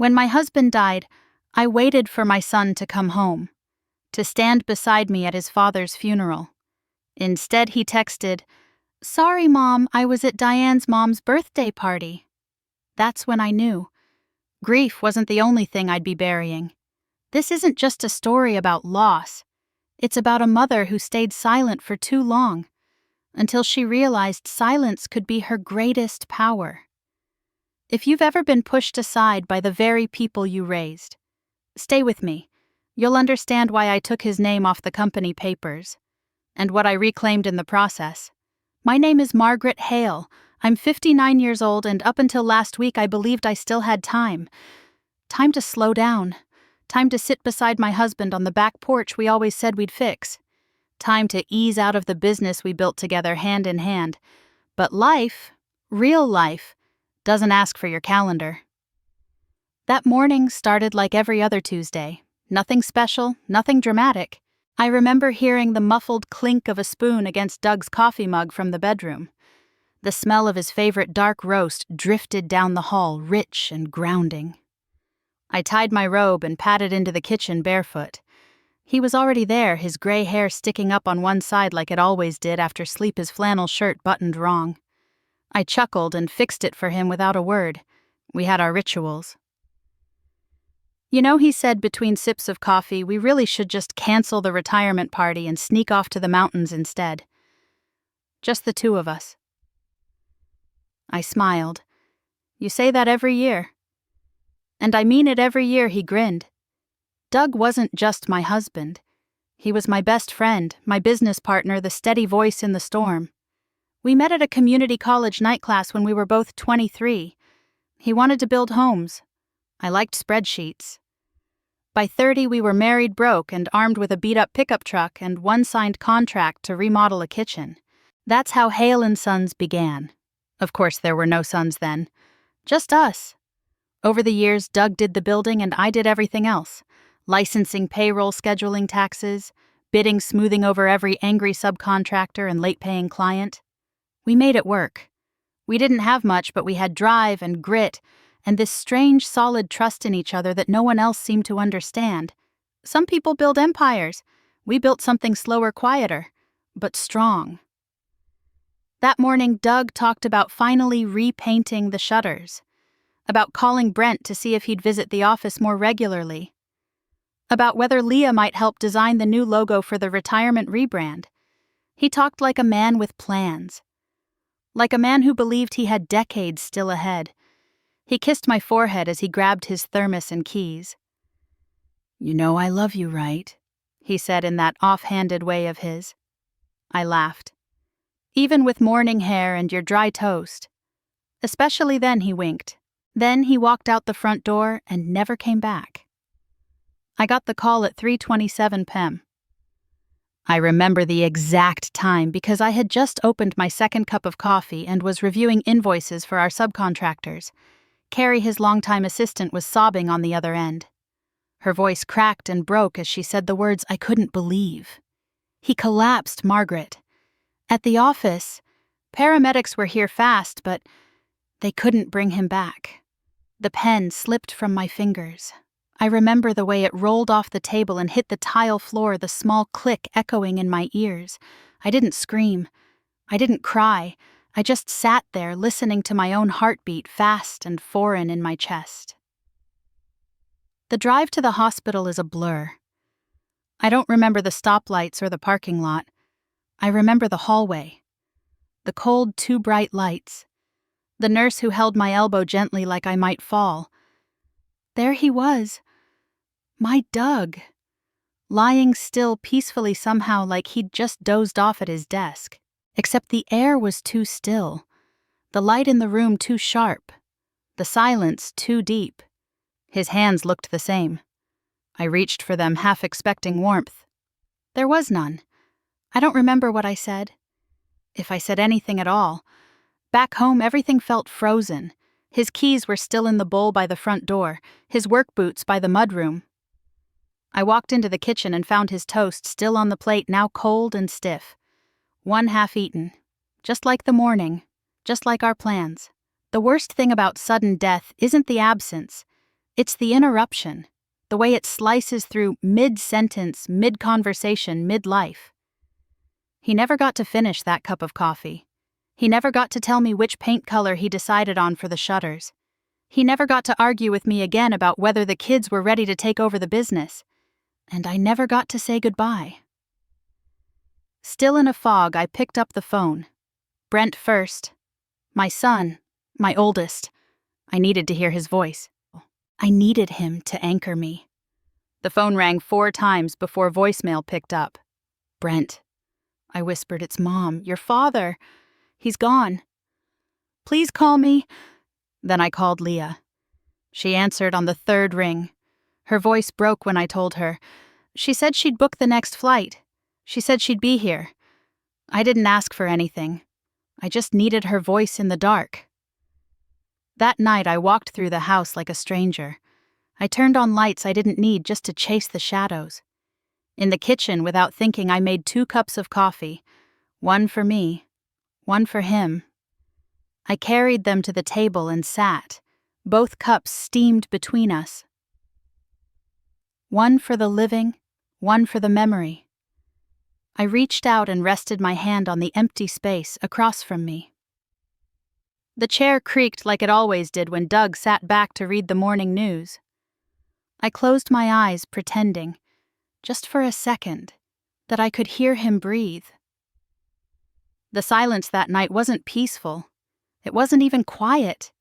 When my husband died, I waited for my son to come home, to stand beside me at his father's funeral. Instead, he texted, "Sorry, Mom, I was at Diane's mom's birthday party." That's when I knew. Grief wasn't the only thing I'd be burying. This isn't just a story about loss. It's about a mother who stayed silent for too long, until she realized silence could be her greatest power. If you've ever been pushed aside by the very people you raised, stay with me. You'll understand why I took his name off the company papers, and what I reclaimed in the process. My name is Margaret Hale. I'm 59 years old, and up until last week I believed I still had time. Time to slow down. Time to sit beside my husband on the back porch we always said we'd fix. Time to ease out of the business we built together hand in hand. But life, real life, doesn't ask for your calendar. That morning started like every other Tuesday. Nothing special, nothing dramatic. I remember hearing the muffled clink of a spoon against Doug's coffee mug from the bedroom. The smell of his favorite dark roast drifted down the hall, rich and grounding. I tied my robe and padded into the kitchen barefoot. He was already there, his gray hair sticking up on one side like it always did after sleep, his flannel shirt buttoned wrong. I chuckled and fixed it for him without a word. We had our rituals. "You know," he said between sips of coffee, "we really should just cancel the retirement party and sneak off to the mountains instead. Just the two of us." I smiled. "You say that every year." "And I mean it every year," he grinned. Doug wasn't just my husband. He was my best friend, my business partner, the steady voice in the storm. We met at a community college night class when we were both 23. He wanted to build homes. I liked spreadsheets. By 30, we were married broke and armed with a beat-up pickup truck and one signed contract to remodel a kitchen. That's how Hale & Sons began. Of course, there were no sons then. Just us. Over the years, Doug did the building and I did everything else. Licensing, payroll, scheduling taxes, bidding, smoothing over every angry subcontractor and late-paying client. We made it work. We didn't have much, but we had drive and grit and this strange, solid trust in each other that no one else seemed to understand. Some people build empires. We built something slower, quieter, but strong. That morning, Doug talked about finally repainting the shutters, about calling Brent to see if he'd visit the office more regularly, about whether Leah might help design the new logo for the retirement rebrand. He talked like a man with plans, like a man who believed he had decades still ahead. He kissed my forehead as he grabbed his thermos and keys. "You know I love you, right?" he said in that off-handed way of his. I laughed. "Even with morning hair and your dry toast." Especially then, he winked. Then he walked out the front door and never came back. I got the call at 3:27 p.m. I remember the exact time because I had just opened my second cup of coffee and was reviewing invoices for our subcontractors. Carrie, his longtime assistant, was sobbing on the other end. Her voice cracked and broke as she said the words I couldn't believe. "He collapsed, Margaret. At the office, paramedics were here fast, but they couldn't bring him back." The pen slipped from my fingers. I remember the way it rolled off the table and hit the tile floor, the small click echoing in my ears. I didn't scream. I didn't cry. I just sat there listening to my own heartbeat fast and foreign in my chest. The drive to the hospital is a blur. I don't remember the stoplights or the parking lot. I remember the hallway. The cold, too bright lights. The nurse who held my elbow gently like I might fall. There he was. My Doug. Lying still peacefully somehow like he'd just dozed off at his desk. Except the air was too still. The light in the room too sharp. The silence too deep. His hands looked the same. I reached for them, half expecting warmth. There was none. I don't remember what I said. If I said anything at all. Back home, everything felt frozen. His keys were still in the bowl by the front door, his work boots by the mudroom. I walked into the kitchen and found his toast still on the plate, now cold and stiff. One half eaten. Just like the morning. Just like our plans. The worst thing about sudden death isn't the absence. It's the interruption, the way it slices through mid-sentence, mid-conversation, mid-life. He never got to finish that cup of coffee. He never got to tell me which paint color he decided on for the shutters. He never got to argue with me again about whether the kids were ready to take over the business. And I never got to say goodbye. Still in a fog, I picked up the phone. Brent first. My son, my oldest. I needed to hear his voice. I needed him to anchor me. The phone rang 4 times before voicemail picked up. Brent. I whispered, "It's Mom, your father. He's gone. Please call me." Then I called Leah. She answered on the 3rd ring. Her voice broke when I told her. She said she'd book the next flight. She said she'd be here. I didn't ask for anything. I just needed her voice in the dark. That night I walked through the house like a stranger. I turned on lights I didn't need just to chase the shadows. In the kitchen, without thinking, I made 2 cups of coffee. One for me, one for him. I carried them to the table and sat. Both cups steamed between us. One for the living, one for the memory. I reached out and rested my hand on the empty space across from me. The chair creaked like it always did when Doug sat back to read the morning news. I closed my eyes, pretending, just for a second, that I could hear him breathe. The silence that night wasn't peaceful. It wasn't even quiet.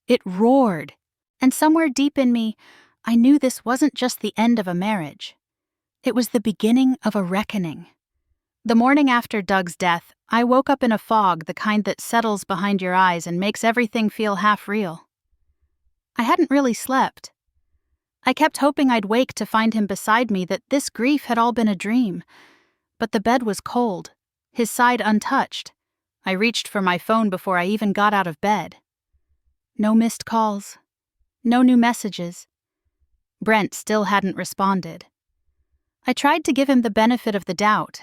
It roared, and somewhere deep in me, I knew this wasn't just the end of a marriage. It was the beginning of a reckoning. The morning after Doug's death, I woke up in a fog, the kind that settles behind your eyes and makes everything feel half real. I hadn't really slept. I kept hoping I'd wake to find him beside me, that this grief had all been a dream. But the bed was cold, his side untouched. I reached for my phone before I even got out of bed. No missed calls. No new messages. Brent still hadn't responded. I tried to give him the benefit of the doubt.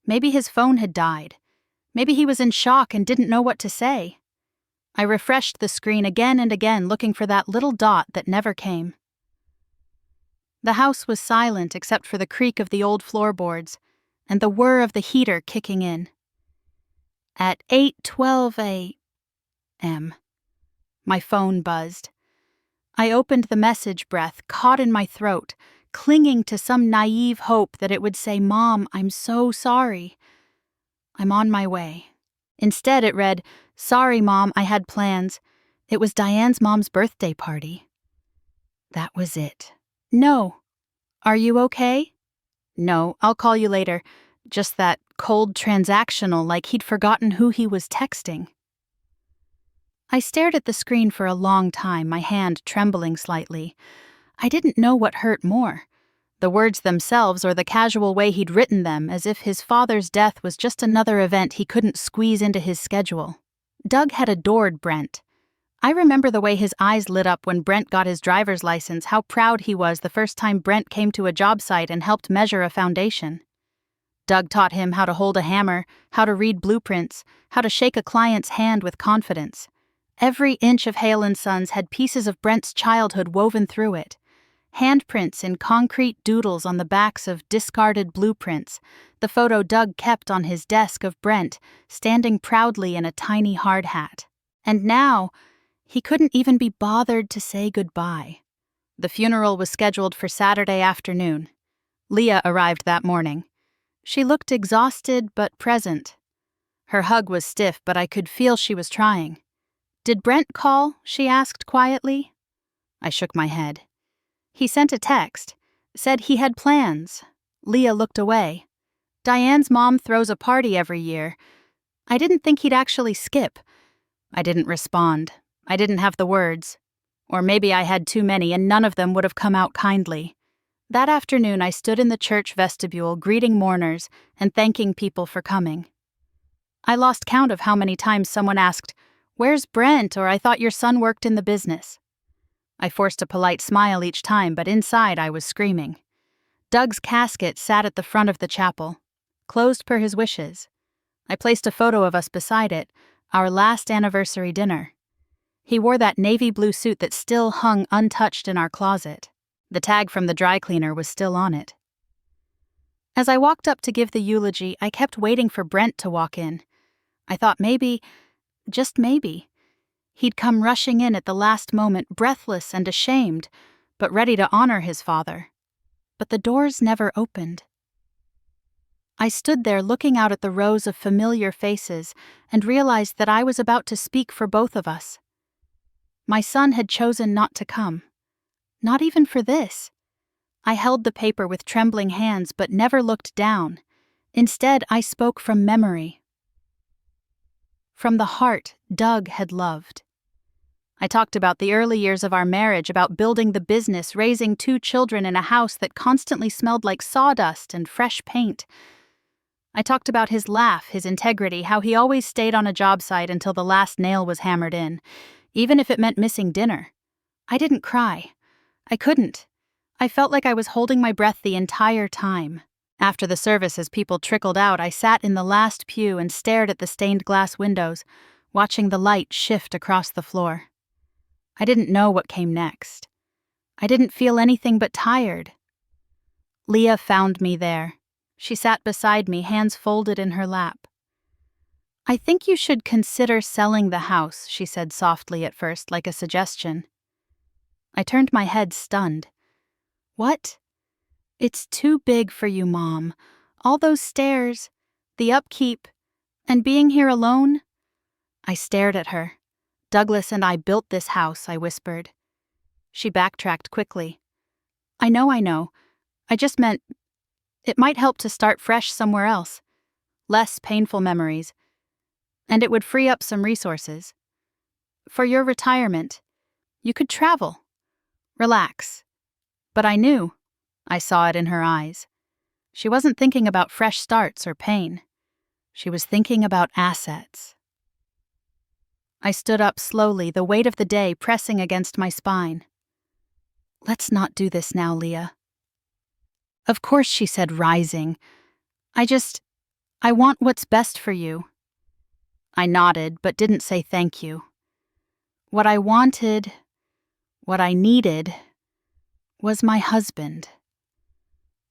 Maybe his phone had died. Maybe he was in shock and didn't know what to say. I refreshed the screen again and again, looking for that little dot that never came. The house was silent except for the creak of the old floorboards and the whir of the heater kicking in. At 8:12 a.m., my phone buzzed. I opened the message, breath caught in my throat, clinging to some naive hope that it would say, "Mom, I'm so sorry. I'm on my way." Instead it read, "Sorry, Mom, I had plans. It was Diane's mom's birthday party." That was it. No. "Are you okay?" "No, I'll call you later." Just that cold transactional, like he'd forgotten who he was texting. I stared at the screen for a long time, my hand trembling slightly. I didn't know what hurt more, the words themselves or the casual way he'd written them, as if his father's death was just another event he couldn't squeeze into his schedule. Doug had adored Brent. I remember the way his eyes lit up when Brent got his driver's license, how proud he was the first time Brent came to a job site and helped measure a foundation. Doug taught him how to hold a hammer, how to read blueprints, how to shake a client's hand with confidence. Every inch of Hale & Sons had pieces of Brent's childhood woven through it. Handprints in concrete doodles on the backs of discarded blueprints, the photo Doug kept on his desk of Brent, standing proudly in a tiny hard hat. And now, he couldn't even be bothered to say goodbye. The funeral was scheduled for Saturday afternoon. Leah arrived that morning. She looked exhausted but present. Her hug was stiff, but I could feel she was trying. "Did Brent call?" she asked quietly. I shook my head. "He sent a text. Said he had plans." Leah looked away. "Diane's mom throws a party every year. I didn't think he'd actually skip." I didn't respond. I didn't have the words. Or maybe I had too many and none of them would have come out kindly. That afternoon I stood in the church vestibule greeting mourners and thanking people for coming. I lost count of how many times someone asked, "Where's Brent?" or "I thought your son worked in the business." I forced a polite smile each time, but inside I was screaming. Doug's casket sat at the front of the chapel, closed per his wishes. I placed a photo of us beside it, our last anniversary dinner. He wore that navy blue suit that still hung untouched in our closet. The tag from the dry cleaner was still on it. As I walked up to give the eulogy, I kept waiting for Brent to walk in. I thought maybe, just maybe, he'd come rushing in at the last moment, breathless and ashamed, but ready to honor his father. But the doors never opened. I stood there looking out at the rows of familiar faces and realized that I was about to speak for both of us. My son had chosen not to come. Not even for this. I held the paper with trembling hands but never looked down. Instead, I spoke from memory. From the heart Doug had loved. I talked about the early years of our marriage, about building the business, raising 2 children in a house that constantly smelled like sawdust and fresh paint. I talked about his laugh, his integrity, how he always stayed on a job site until the last nail was hammered in, even if it meant missing dinner. I didn't cry. I couldn't. I felt like I was holding my breath the entire time. After the service, as people trickled out, I sat in the last pew and stared at the stained glass windows, watching the light shift across the floor. I didn't know what came next. I didn't feel anything but tired. Leah found me there. She sat beside me, hands folded in her lap. "I think you should consider selling the house," she said softly at first, like a suggestion. I turned my head, stunned. "What?" "It's too big for you, Mom. All those stairs, the upkeep, and being here alone." I stared at her. "Douglas and I built this house," I whispered. She backtracked quickly. I know. I just meant it might help to start fresh somewhere else. Less painful memories. And it would free up some resources. For your retirement, you could travel. Relax." But I knew. I saw it in her eyes. She wasn't thinking about fresh starts or pain. She was thinking about assets. I stood up slowly, the weight of the day pressing against my spine. "Let's not do this now, Leah." "Of course," she said, rising. I want what's best for you." I nodded, but didn't say thank you. What I wanted, what I needed, was my husband.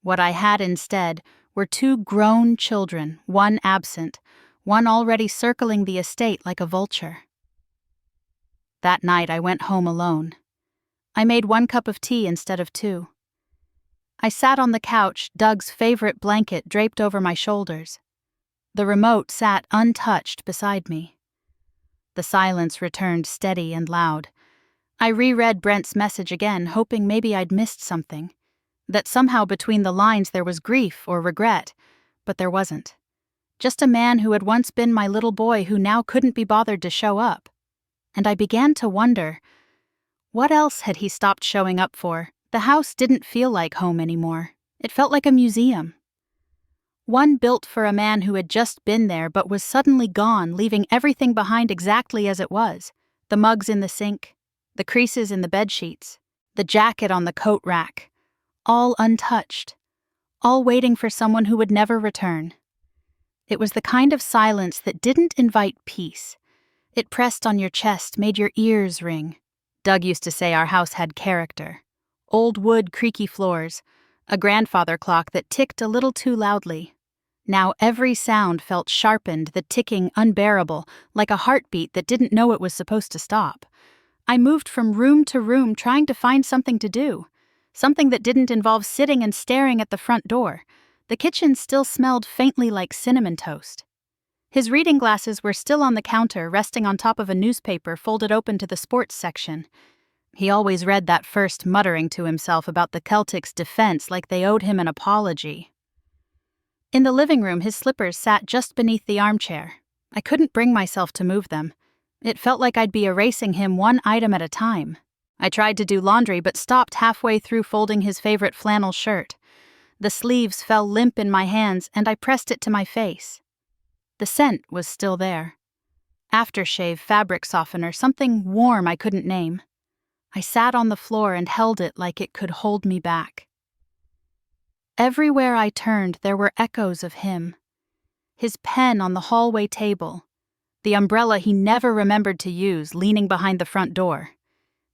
What I had instead were 2 grown children, one absent, one already circling the estate like a vulture. That night I went home alone. I made 1 cup of tea instead of 2. I sat on the couch, Doug's favorite blanket draped over my shoulders. The remote sat untouched beside me. The silence returned steady and loud. I reread Brent's message again, hoping maybe I'd missed something. That somehow between the lines there was grief or regret, but there wasn't. Just a man who had once been my little boy who now couldn't be bothered to show up. And I began to wonder, what else had he stopped showing up for? The house didn't feel like home anymore. It felt like a museum. One built for a man who had just been there but was suddenly gone, leaving everything behind exactly as it was. The mugs in the sink, the creases in the bedsheets, the jacket on the coat rack. All untouched. All waiting for someone who would never return. It was the kind of silence that didn't invite peace. It pressed on your chest, made your ears ring. Doug used to say our house had character. Old wood, creaky floors, a grandfather clock that ticked a little too loudly. Now every sound felt sharpened, the ticking unbearable, like a heartbeat that didn't know it was supposed to stop. I moved from room to room trying to find something to do. Something that didn't involve sitting and staring at the front door. The kitchen still smelled faintly like cinnamon toast. His reading glasses were still on the counter, resting on top of a newspaper folded open to the sports section. He always read that first, muttering to himself about the Celtics' defense like they owed him an apology. In the living room, his slippers sat just beneath the armchair. I couldn't bring myself to move them. It felt like I'd be erasing him one item at a time. I tried to do laundry but stopped halfway through folding his favorite flannel shirt. The sleeves fell limp in my hands and I pressed it to my face. The scent was still there. Aftershave fabric softener, something warm I couldn't name. I sat on the floor and held it like it could hold me back. Everywhere I turned, there were echoes of him. His pen on the hallway table, the umbrella he never remembered to use leaning behind the front door,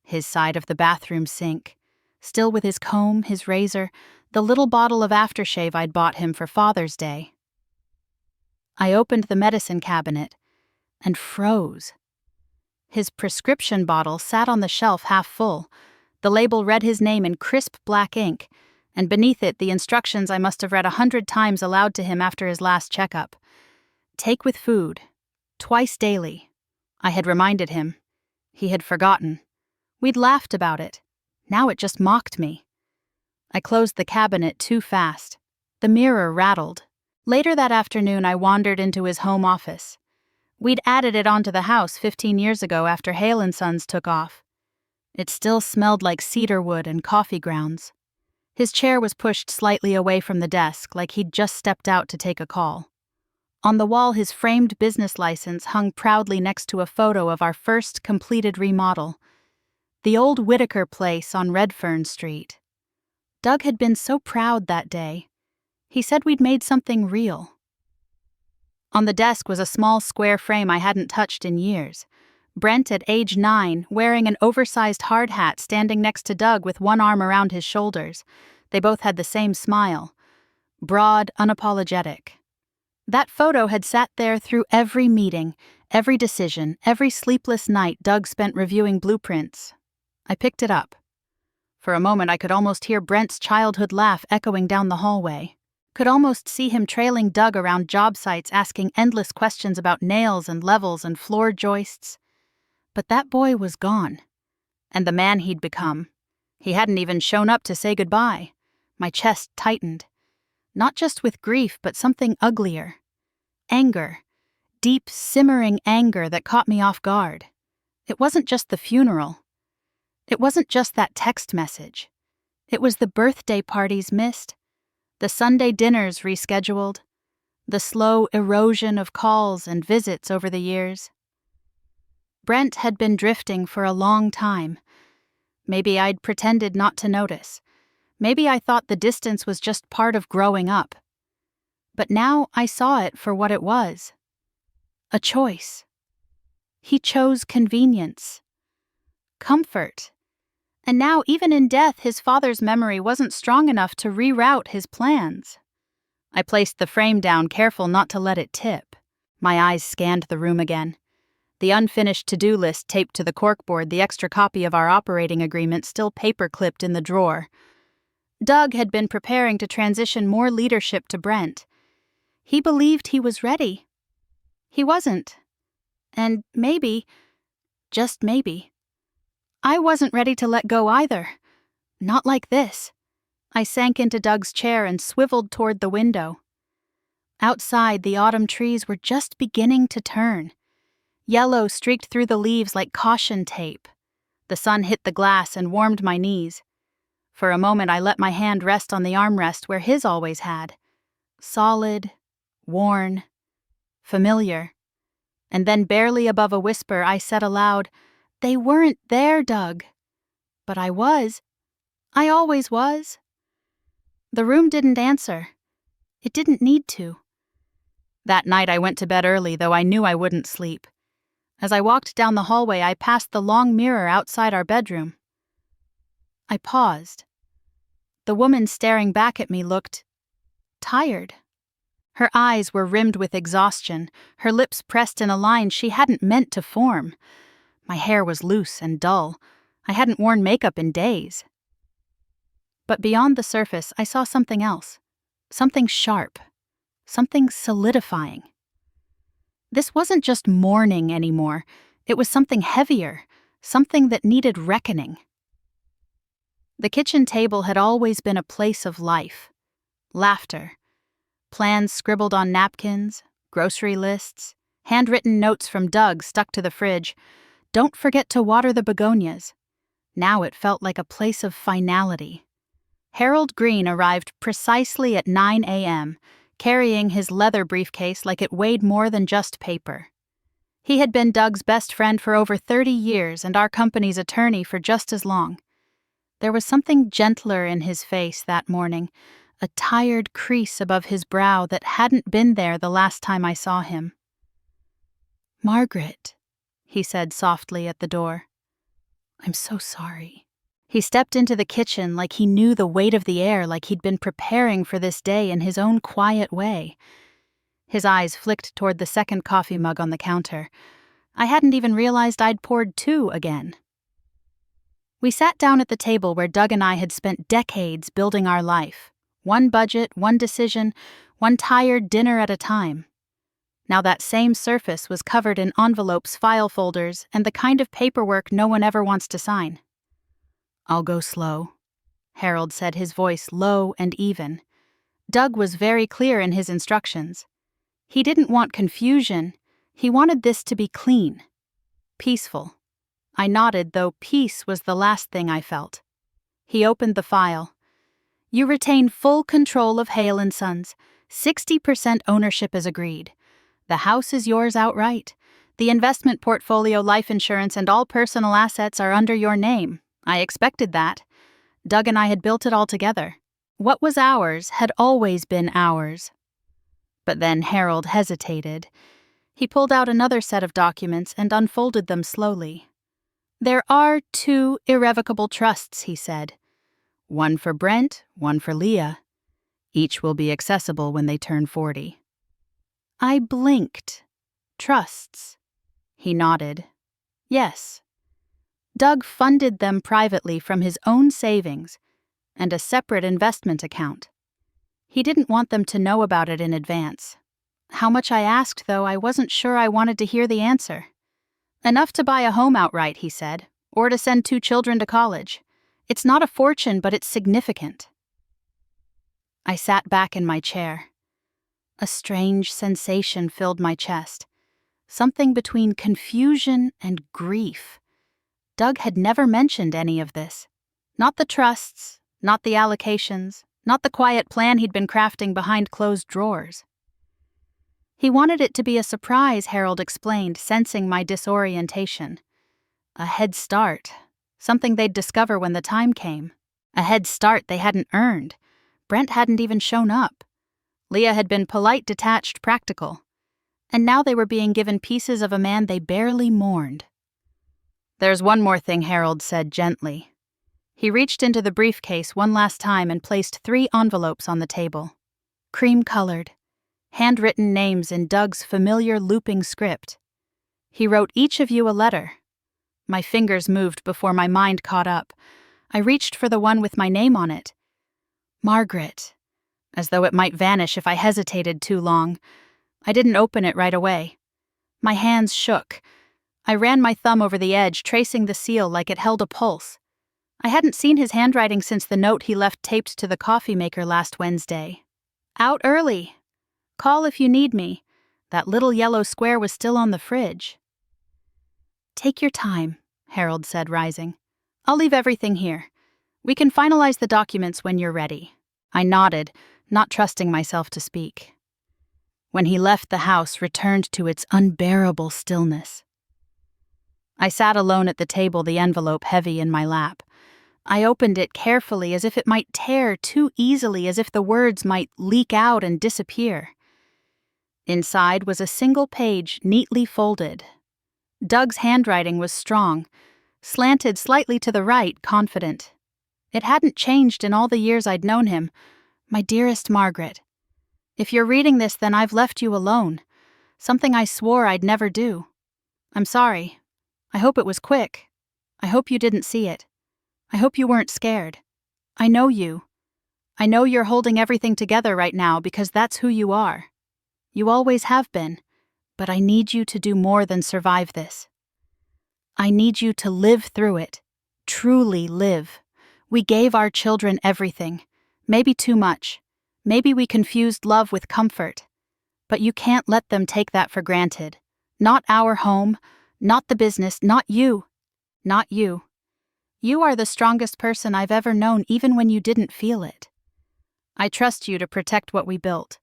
his side of the bathroom sink, still with his comb, his razor, the little bottle of aftershave I'd bought him for Father's Day. I opened the medicine cabinet and froze. His prescription bottle sat on the shelf half full. The label read his name in crisp black ink, and beneath it the instructions I must have read 100 times aloud to him after his last checkup. Take with food, twice daily. I had reminded him. He had forgotten. We'd laughed about it. Now it just mocked me. I closed the cabinet too fast. The mirror rattled. Later that afternoon I wandered into his home office. We'd added it onto the house 15 years ago after Hale & Sons took off. It still smelled like cedar wood and coffee grounds. His chair was pushed slightly away from the desk, like he'd just stepped out to take a call. On the wall, his framed business license hung proudly next to a photo of our first completed remodel, the old Whitaker place on Redfern Street. Doug had been so proud that day. He said we'd made something real. On the desk was a small square frame I hadn't touched in years. Brent, at age 9, wearing an oversized hard hat, standing next to Doug with one arm around his shoulders. They both had the same smile. Broad, unapologetic. That photo had sat there through every meeting, every decision, every sleepless night Doug spent reviewing blueprints. I picked it up. For a moment I could almost hear Brent's childhood laugh echoing down the hallway. Could almost see him trailing Doug around job sites asking endless questions about nails and levels and floor joists. But that boy was gone. And the man he'd become. He hadn't even shown up to say goodbye. My chest tightened. Not just with grief, but something uglier. Anger. Deep, simmering anger that caught me off guard. It wasn't just the funeral. It wasn't just that text message. It was the birthday parties missed, the Sunday dinners rescheduled, the slow erosion of calls and visits over the years. Brent had been drifting for a long time. Maybe I'd pretended not to notice. Maybe I thought the distance was just part of growing up. But now I saw it for what it was. A choice. He chose convenience. Comfort. And now, even in death, his father's memory wasn't strong enough to reroute his plans. I placed the frame down, careful not to let it tip. My eyes scanned the room again. The unfinished to-do list taped to the corkboard, the extra copy of our operating agreement still paper-clipped in the drawer. Doug had been preparing to transition more leadership to Brent. He believed he was ready. He wasn't. And maybe, just maybe, I wasn't ready to let go either. Not like this. I sank into Doug's chair and swiveled toward the window. Outside, the autumn trees were just beginning to turn. Yellow streaked through the leaves like caution tape. The sun hit the glass and warmed my knees. For a moment, I let my hand rest on the armrest where his always had. Solid, worn, familiar. And then, barely above a whisper, I said aloud, "They weren't there, Doug." But I was. I always was. The room didn't answer. It didn't need to. That night I went to bed early, though I knew I wouldn't sleep. As I walked down the hallway, I passed the long mirror outside our bedroom. I paused. The woman staring back at me looked tired. Her eyes were rimmed with exhaustion, her lips pressed in a line she hadn't meant to form. My hair was loose and dull. I hadn't worn makeup in days. But beyond the surface, I saw something else. Something sharp. Something solidifying. This wasn't just mourning anymore. It was something heavier, something that needed reckoning. The kitchen table had always been a place of life. Laughter. Plans scribbled on napkins, grocery lists, handwritten notes from Doug stuck to the fridge. Don't forget to water the begonias. Now it felt like a place of finality. Harold Green arrived precisely at 9 a.m., carrying his leather briefcase like it weighed more than just paper. He had been Doug's best friend for over 30 years and our company's attorney for just as long. There was something gentler in his face that morning, a tired crease above his brow that hadn't been there the last time I saw him. Margaret, he said softly at the door. I'm so sorry. He stepped into the kitchen like he knew the weight of the air, like he'd been preparing for this day in his own quiet way. His eyes flicked toward the second coffee mug on the counter. I hadn't even realized I'd poured 2 again. We sat down at the table where Doug and I had spent decades building our life. One budget, one decision, one tired dinner at a time. Now that same surface was covered in envelopes, file folders, and the kind of paperwork no one ever wants to sign. I'll go slow, Harold said, his voice low and even. Doug was very clear in his instructions. He didn't want confusion. He wanted this to be clean, peaceful. I nodded, though peace was the last thing I felt. He opened the file. You retain full control of Hale & Sons. 60% ownership is agreed. The house is yours outright. The investment portfolio, life insurance, and all personal assets are under your name. I expected that. Doug and I had built it all together. What was ours had always been ours. But then Harold hesitated. He pulled out another set of documents and unfolded them slowly. There are 2 irrevocable trusts, he said. One for Brent, one for Leah. Each will be accessible when they turn 40. I blinked. Trusts. He nodded. Yes. Doug funded them privately from his own savings and a separate investment account. He didn't want them to know about it in advance. How much I asked, though, I wasn't sure I wanted to hear the answer. Enough to buy a home outright, he said, or to send 2 children to college. It's not a fortune, but it's significant. I sat back in my chair. A strange sensation filled my chest, something between confusion and grief. Doug had never mentioned any of this. Not the trusts, not the allocations, not the quiet plan he'd been crafting behind closed drawers. He wanted it to be a surprise, Harold explained, sensing my disorientation. A head start, something they'd discover when the time came. A head start they hadn't earned. Brent hadn't even shown up. Leah had been polite, detached, practical. And now they were being given pieces of a man they barely mourned. There's one more thing, Harold said gently. He reached into the briefcase one last time and placed 3 envelopes on the table. Cream-colored, handwritten names in Doug's familiar looping script. He wrote each of you a letter. My fingers moved before my mind caught up. I reached for the one with my name on it. Margaret, as though it might vanish if I hesitated too long. I didn't open it right away. My hands shook. I ran my thumb over the edge, tracing the seal like it held a pulse. I hadn't seen his handwriting since the note he left taped to the coffee maker last Wednesday. Out early. Call if you need me. That little yellow square was still on the fridge. Take your time, Harold said, rising. I'll leave everything here. We can finalize the documents when you're ready. I nodded, not trusting myself to speak. When he left, the house returned to its unbearable stillness. I sat alone at the table, the envelope heavy in my lap. I opened it carefully, as if it might tear too easily, as if the words might leak out and disappear. Inside was a single page, neatly folded. Doug's handwriting was strong, slanted slightly to the right, confident. It hadn't changed in all the years I'd known him. My dearest Margaret, if you're reading this, then I've left you alone. Something I swore I'd never do. I'm sorry. I hope it was quick. I hope you didn't see it. I hope you weren't scared. I know you. I know you're holding everything together right now because that's who you are. You always have been, but I need you to do more than survive this. I need you to live through it, truly live. We gave our children everything, maybe too much. Maybe we confused love with comfort. But you can't let them take that for granted. Not our home, not the business, not you. Not you. You are the strongest person I've ever known, even when you didn't feel it. I trust you to protect what we built,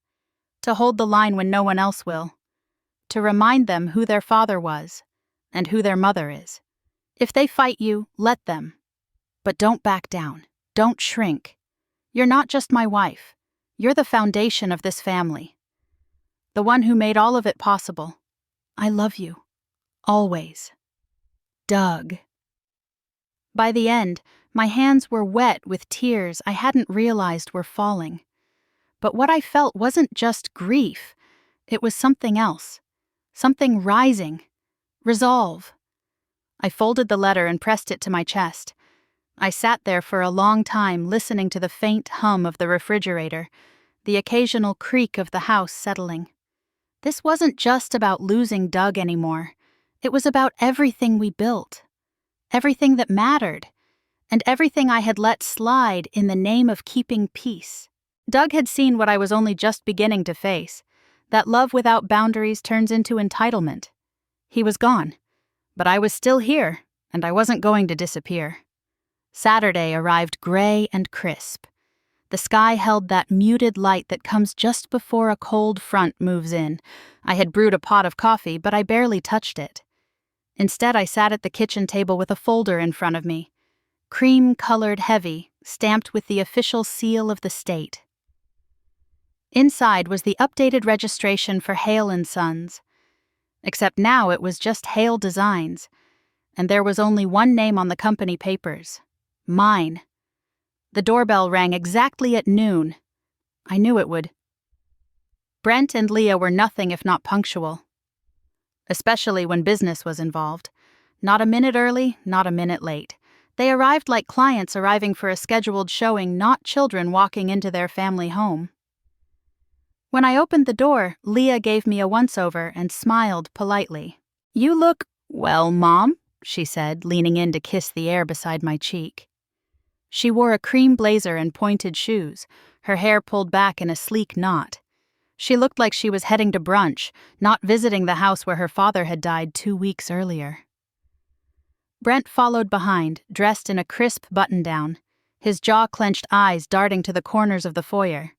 to hold the line when no one else will, to remind them who their father was and who their mother is. If they fight you, let them. But don't back down. Don't shrink. You're not just my wife. You're the foundation of this family. The one who made all of it possible. I love you. Always. Doug. By the end, my hands were wet with tears I hadn't realized were falling. But what I felt wasn't just grief. It was something else. Something rising. Resolve. I folded the letter and pressed it to my chest. I sat there for a long time listening to the faint hum of the refrigerator, the occasional creak of the house settling. This wasn't just about losing Doug anymore. It was about everything we built. Everything that mattered. And everything I had let slide in the name of keeping peace. Doug had seen what I was only just beginning to face, that love without boundaries turns into entitlement. He was gone, but I was still here, and I wasn't going to disappear. Saturday arrived gray and crisp. The sky held that muted light that comes just before a cold front moves in. I had brewed a pot of coffee, but I barely touched it. Instead, I sat at the kitchen table with a folder in front of me, cream-colored heavy, stamped with the official seal of the state. Inside was the updated registration for Hale & Sons. Except now it was just Hale Designs, and there was only one name on the company papers. Mine. The doorbell rang exactly at noon. I knew it would. Brent and Leah were nothing if not punctual. Especially when business was involved. Not a minute early, not a minute late. They arrived like clients arriving for a scheduled showing, not children walking into their family home. When I opened the door, Leah gave me a once-over and smiled politely. "You look well, Mom," she said, leaning in to kiss the air beside my cheek. She wore a cream blazer and pointed shoes, her hair pulled back in a sleek knot. She looked like she was heading to brunch, not visiting the house where her father had died 2 weeks earlier. Brent followed behind, dressed in a crisp button-down, his jaw-clenched eyes darting to the corners of the foyer.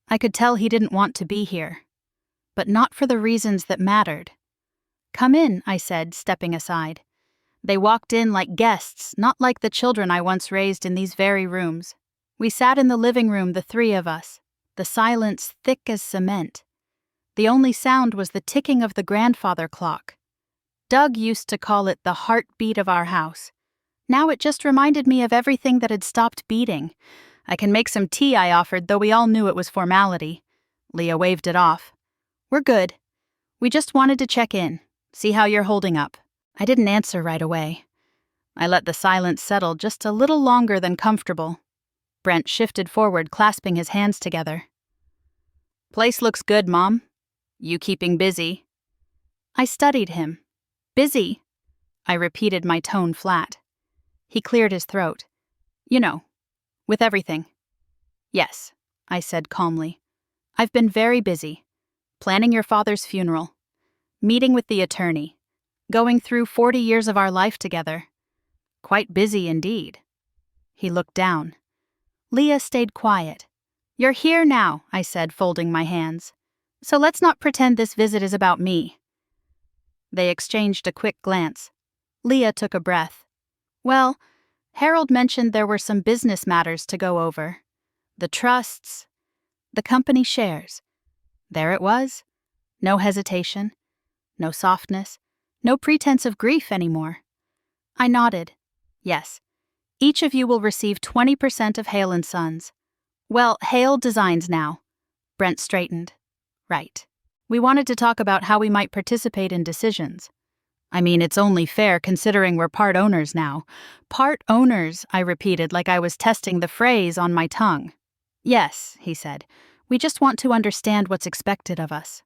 I could tell he didn't want to be here, but not for the reasons that mattered. "Come in," I said, stepping aside. They walked in like guests, not like the children I once raised in these very rooms. We sat in the living room, the three of us, the silence thick as cement. The only sound was the ticking of the grandfather clock. Doug used to call it the heartbeat of our house. Now it just reminded me of everything that had stopped beating. "I can make some tea," I offered, though we all knew it was formality. Leah waved it off. "We're good. We just wanted to check in, see how you're holding up." I didn't answer right away. I let the silence settle just a little longer than comfortable. Brent shifted forward, clasping his hands together. "Place looks good, Mom. You keeping busy?" I studied him. "Busy?" I repeated, my tone flat. He cleared his throat. "You know, with everything." "Yes," I said calmly. "I've been very busy. Planning your father's funeral. Meeting with the attorney. Going through 40 years of our life together. Quite busy indeed." He looked down. Leah stayed quiet. "You're here now," I said, folding my hands. "So let's not pretend this visit is about me." They exchanged a quick glance. Leah took a breath. "Well, Harold mentioned there were some business matters to go over. The trusts, the company shares." There it was. No hesitation. No softness. No pretense of grief anymore. I nodded. "Yes. Each of you will receive 20% of Hale & Sons. Well, Hale Designs now." Brent straightened. "Right. We wanted to talk about how we might participate in decisions. I mean, it's only fair considering we're part owners now." "Part owners," I repeated like I was testing the phrase on my tongue. "Yes," he said. "We just want to understand what's expected of us.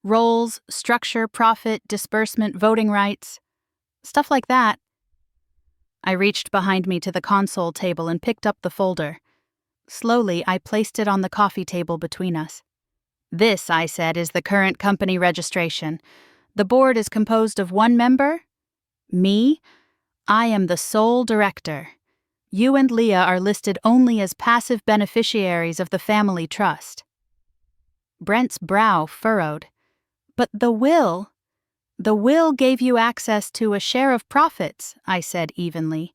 Roles, structure, profit, disbursement, voting rights. Stuff like that." I reached behind me to the console table and picked up the folder. Slowly, I placed it on the coffee table between us. "This," I said, "is the current company registration. The board is composed of one member. Me. I am the sole director. You and Leah are listed only as passive beneficiaries of the family trust." Brent's brow furrowed. "But the will? The will gave you access to a share of profits," I said evenly.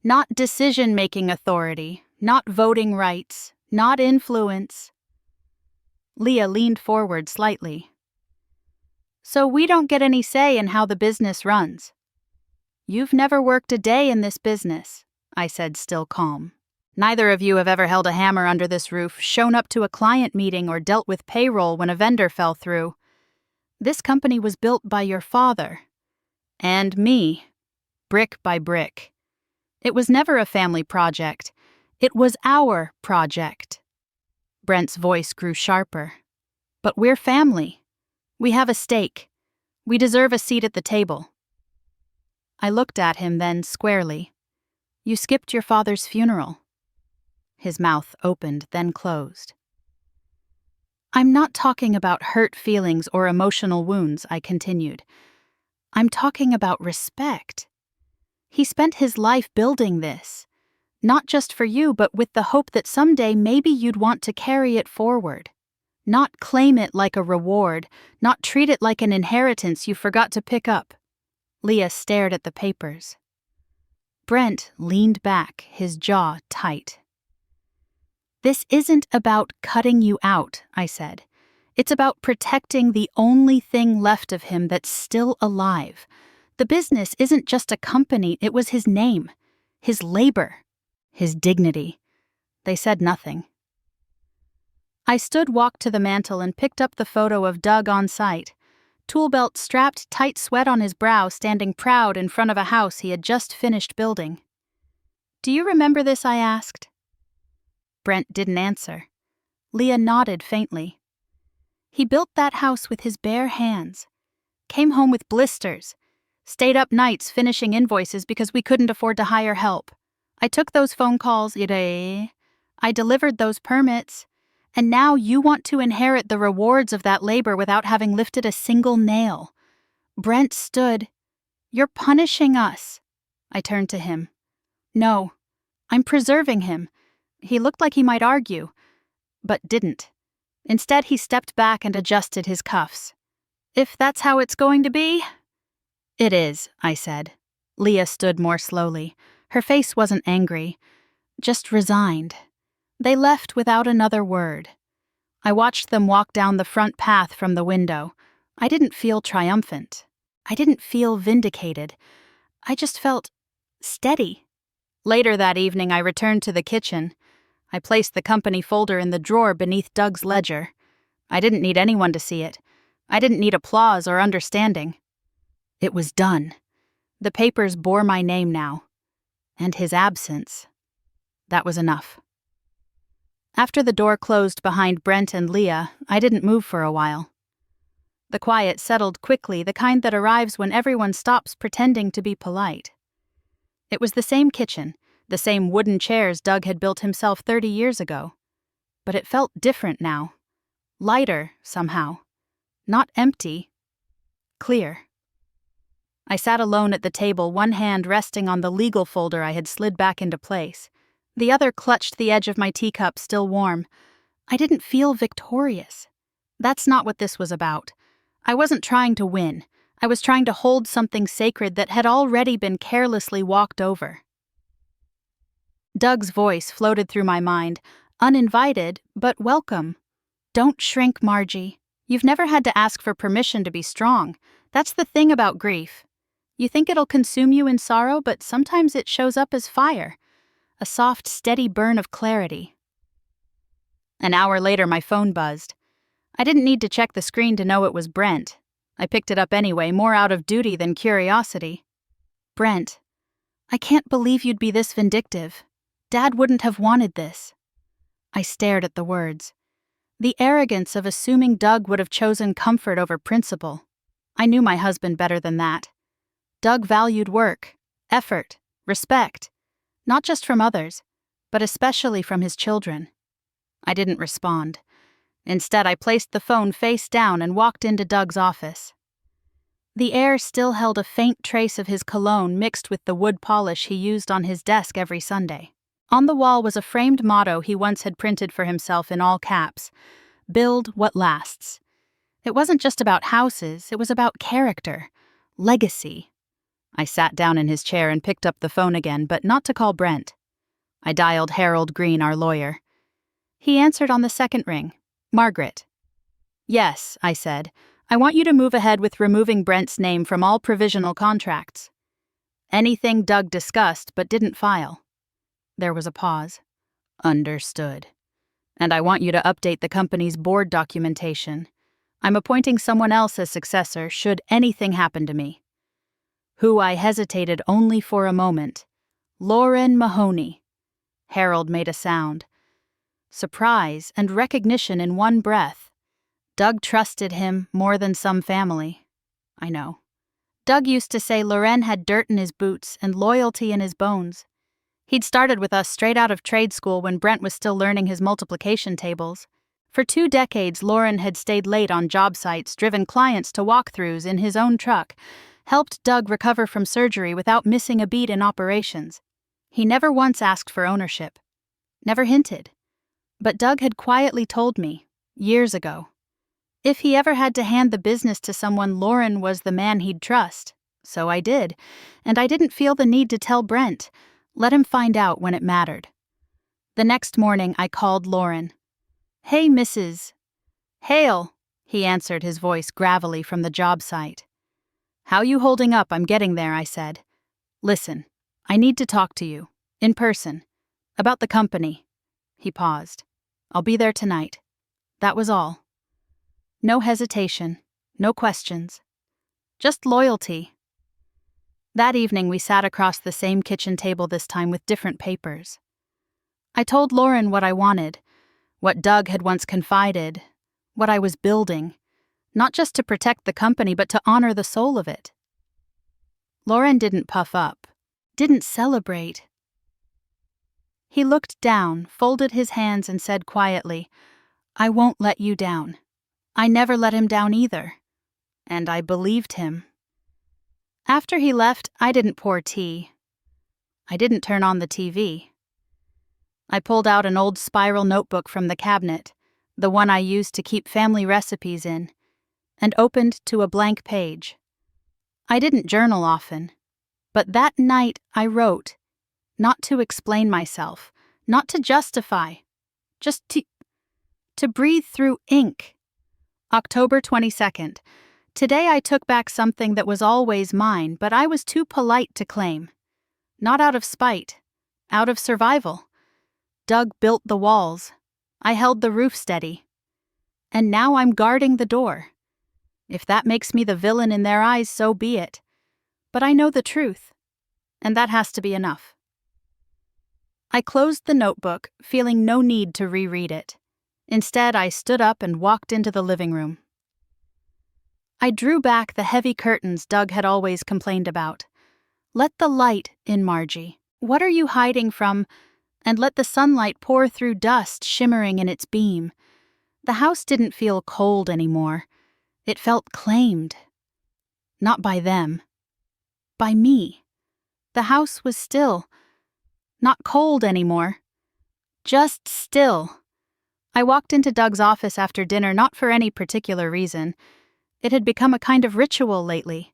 "Not decision-making authority, not voting rights, not influence." Leah leaned forward slightly. So we don't get any say in how the business runs. You've never worked a day in this business, I said, still calm. Neither of you have ever held a hammer under this roof, shown up to a client meeting, or dealt with payroll when a vendor fell through. This company was built by your father. And me. Brick by brick. It was never a family project. It was our project. Brent's voice grew sharper. But we're family. We have a stake. We deserve a seat at the table. I looked at him then squarely. You skipped your father's funeral. His mouth opened, then closed. I'm not talking about hurt feelings or emotional wounds, I continued. I'm talking about respect. He spent his life building this, not just for you, but with the hope that someday maybe you'd want to carry it forward. Not claim it like a reward, not treat it like an inheritance you forgot to pick up. Leah stared at the papers. Brent leaned back, his jaw tight. This isn't about cutting you out, I said. It's about protecting the only thing left of him that's still alive. The business isn't just a company, it was his name, his labor, his dignity. They said nothing. I walked to the mantel and picked up the photo of Doug on site. Tool belt strapped, tight sweat on his brow, standing proud in front of a house he had just finished building. Do you remember this? I asked. Brent didn't answer. Leah nodded faintly. He built that house with his bare hands. Came home with blisters. Stayed up nights finishing invoices because we couldn't afford to hire help. I took those phone calls. I delivered those permits. And now you want to inherit the rewards of that labor without having lifted a single nail. Brent stood. You're punishing us. I turned to him. No, I'm preserving him. He looked like he might argue, but didn't. Instead, he stepped back and adjusted his cuffs. If that's how it's going to be? It is, I said. Leah stood more slowly. Her face wasn't angry, just resigned. They left without another word. I watched them walk down the front path from the window. I didn't feel triumphant. I didn't feel vindicated. I just felt steady. Later that evening, I returned to the kitchen. I placed the company folder in the drawer beneath Doug's ledger. I didn't need anyone to see it. I didn't need applause or understanding. It was done. The papers bore my name now. And his absence. That was enough. After the door closed behind Brent and Leah, I didn't move for a while. The quiet settled quickly, the kind that arrives when everyone stops pretending to be polite. It was the same kitchen, the same wooden chairs Doug had built himself 30 years ago. But it felt different now. Lighter, somehow. Not empty. Clear. I sat alone at the table, one hand resting on the legal folder I had slid back into place. The other clutched the edge of my teacup, still warm. I didn't feel victorious. That's not what this was about. I wasn't trying to win. I was trying to hold something sacred that had already been carelessly walked over. Doug's voice floated through my mind, uninvited, but welcome. Don't shrink, Margie. You've never had to ask for permission to be strong. That's the thing about grief. You think it'll consume you in sorrow, but sometimes it shows up as fire. A soft, steady burn of clarity. An hour later, my phone buzzed. I didn't need to check the screen to know it was Brent. I picked it up anyway, more out of duty than curiosity. Brent, I can't believe you'd be this vindictive. Dad wouldn't have wanted this. I stared at the words. The arrogance of assuming Doug would have chosen comfort over principle. I knew my husband better than that. Doug valued work, effort, respect. Not just from others, but especially from his children. I didn't respond. Instead, I placed the phone face down and walked into Doug's office. The air still held a faint trace of his cologne mixed with the wood polish he used on his desk every Sunday. On the wall was a framed motto he once had printed for himself in all caps: "Build what lasts." It wasn't just about houses, it was about character, legacy. I sat down in his chair and picked up the phone again, but not to call Brent. I dialed Harold Green, our lawyer. He answered on the second ring. Margaret. Yes, I said. I want you to move ahead with removing Brent's name from all provisional contracts. Anything Doug discussed but didn't file. There was a pause. Understood. And I want you to update the company's board documentation. I'm appointing someone else as successor should anything happen to me. Who I hesitated only for a moment. Lauren Mahoney. Harold made a sound. Surprise and recognition in one breath. Doug trusted him more than some family. I know. Doug used to say Loren had dirt in his boots and loyalty in his bones. He'd started with us straight out of trade school when Brent was still learning his multiplication tables. For 2 decades, Loren had stayed late on job sites, driven clients to walkthroughs in his own truck, helped Doug recover from surgery without missing a beat in operations. He never once asked for ownership. Never hinted. But Doug had quietly told me, years ago, if he ever had to hand the business to someone, Loren was the man he'd trust. So I did, and I didn't feel the need to tell Brent. Let him find out when it mattered. The next morning, I called Loren. "Hey, Mrs. Hale," he answered, his voice gravelly from the job site. "How you holding up? I'm getting there," I said. "Listen, I need to talk to you, in person, about the company." He paused. "I'll be there tonight." That was all. No hesitation, no questions. Just loyalty. That evening we sat across the same kitchen table, this time with different papers. I told Loren what I wanted, what Doug had once confided, what I was building, not just to protect the company but to honor the soul of it. Loren didn't puff up, didn't celebrate. He looked down, folded his hands and said quietly, "I won't let you down. I never let him down either." And I believed him. After he left, I didn't pour tea. I didn't turn on the TV. I pulled out an old spiral notebook from the cabinet, the one I used to keep family recipes in, and opened to a blank page. I didn't journal often, but that night I wrote, not to explain myself, not to justify, just to breathe through ink. October 22nd. Today I took back something that was always mine, but I was too polite to claim. Not out of spite, out of survival. Doug built the walls. I held the roof steady. And now I'm guarding the door. If that makes me the villain in their eyes, so be it. But I know the truth, and that has to be enough. I closed the notebook, feeling no need to reread it. Instead, I stood up and walked into the living room. I drew back the heavy curtains Doug had always complained about. "Let the light in, Margie. What are you hiding from?" And let the sunlight pour through dust shimmering in its beam. The house didn't feel cold anymore. It felt claimed. Not by them. By me. The house was still. Not cold anymore. Just still. I walked into Doug's office after dinner not for any particular reason. It had become a kind of ritual lately.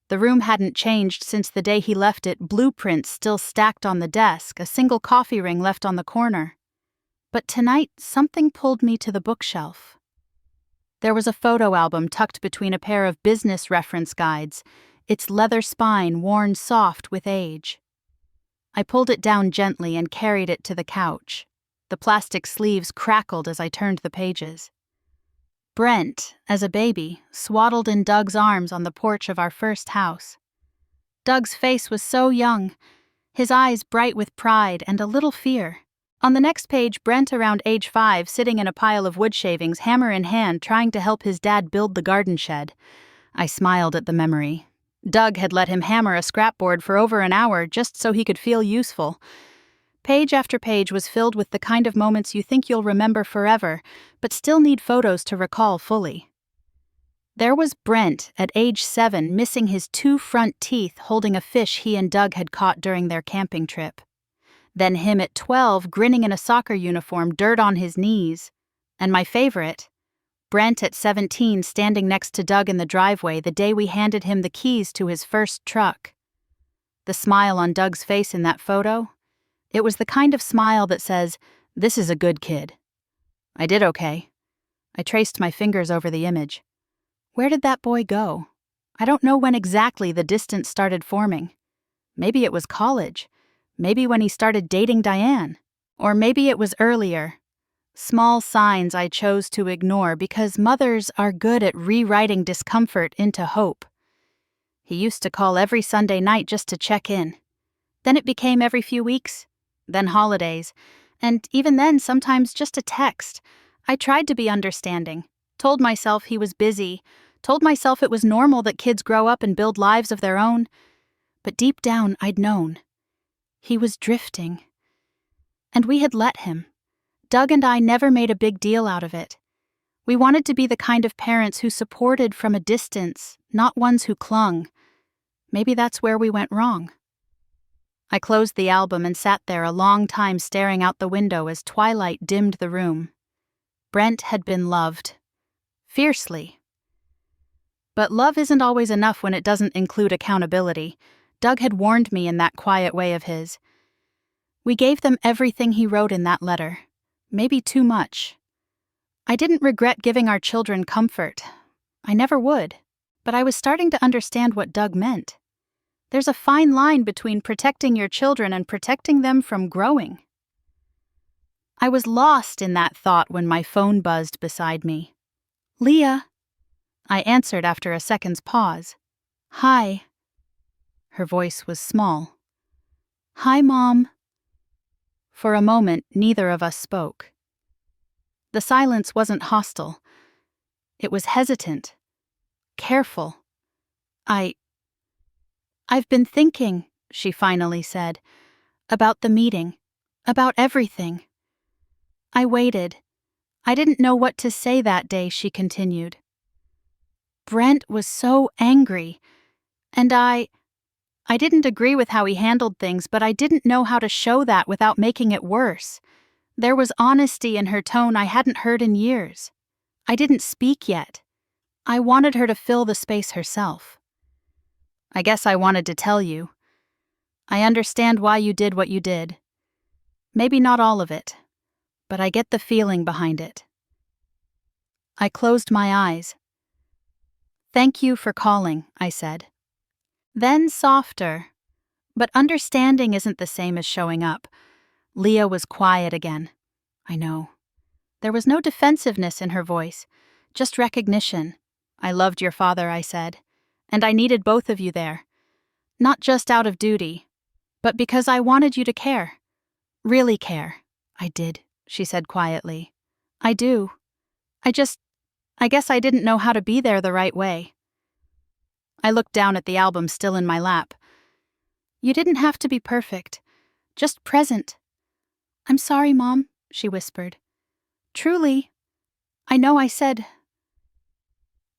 The room hadn't changed since the day he left it, blueprints still stacked on the desk, a single coffee ring left on the corner. But tonight, something pulled me to the bookshelf. There was a photo album tucked between a pair of business reference guides, its leather spine worn soft with age. I pulled it down gently and carried it to the couch. The plastic sleeves crackled as I turned the pages. Brent, as a baby, swaddled in Doug's arms on the porch of our first house. Doug's face was so young, his eyes bright with pride and a little fear. On the next page, Brent, around age 5, sitting in a pile of wood shavings, hammer in hand, trying to help his dad build the garden shed. I smiled at the memory. Doug had let him hammer a scrapboard for over an hour just so he could feel useful. Page after page was filled with the kind of moments you think you'll remember forever, but still need photos to recall fully. There was Brent, at age 7, missing his 2 front teeth, holding a fish he and Doug had caught during their camping trip. Then him at 12, grinning in a soccer uniform, dirt on his knees. And my favorite, Brent at 17, standing next to Doug in the driveway the day we handed him the keys to his first truck. The smile on Doug's face in that photo? It was the kind of smile that says, "This is a good kid." I did okay. I traced my fingers over the image. Where did that boy go? I don't know when exactly the distance started forming. Maybe it was college. Maybe when he started dating Diane. Or maybe it was earlier. Small signs I chose to ignore because mothers are good at rewriting discomfort into hope. He used to call every Sunday night just to check in. Then it became every few weeks, then holidays, and even then sometimes just a text. I tried to be understanding, told myself he was busy, told myself it was normal that kids grow up and build lives of their own. But deep down I'd known. He was drifting. And we had let him. Doug and I never made a big deal out of it. We wanted to be the kind of parents who supported from a distance, not ones who clung. Maybe that's where we went wrong. I closed the album and sat there a long time staring out the window as twilight dimmed the room. Brent had been loved. Fiercely. But love isn't always enough when it doesn't include accountability. Doug had warned me in that quiet way of his. We gave them everything he wrote in that letter. Maybe too much. I didn't regret giving our children comfort. I never would. But I was starting to understand what Doug meant. There's a fine line between protecting your children and protecting them from growing. I was lost in that thought when my phone buzzed beside me. Leah. I answered after a second's pause. Hi. Her voice was small. Hi, Mom. For a moment, neither of us spoke. The silence wasn't hostile. It was hesitant. Careful. I've been thinking, she finally said, about the meeting, about everything. I waited. I didn't know what to say that day, she continued. Brent was so angry, and I didn't agree with how he handled things, but I didn't know how to show that without making it worse. There was honesty in her tone I hadn't heard in years. I didn't speak yet. I wanted her to fill the space herself. I guess I wanted to tell you. I understand why you did what you did. Maybe not all of it, but I get the feeling behind it. I closed my eyes. Thank you for calling, I said. Then softer. But understanding isn't the same as showing up. Leah was quiet again. I know. There was no defensiveness in her voice, just recognition. I loved your father, I said, and I needed both of you there. Not just out of duty, but because I wanted you to care. Really care. I did, she said quietly. I do. I guess I didn't know how to be there the right way. I looked down at the album still in my lap. You didn't have to be perfect, just present. I'm sorry, Mom, she whispered. Truly. I know I said.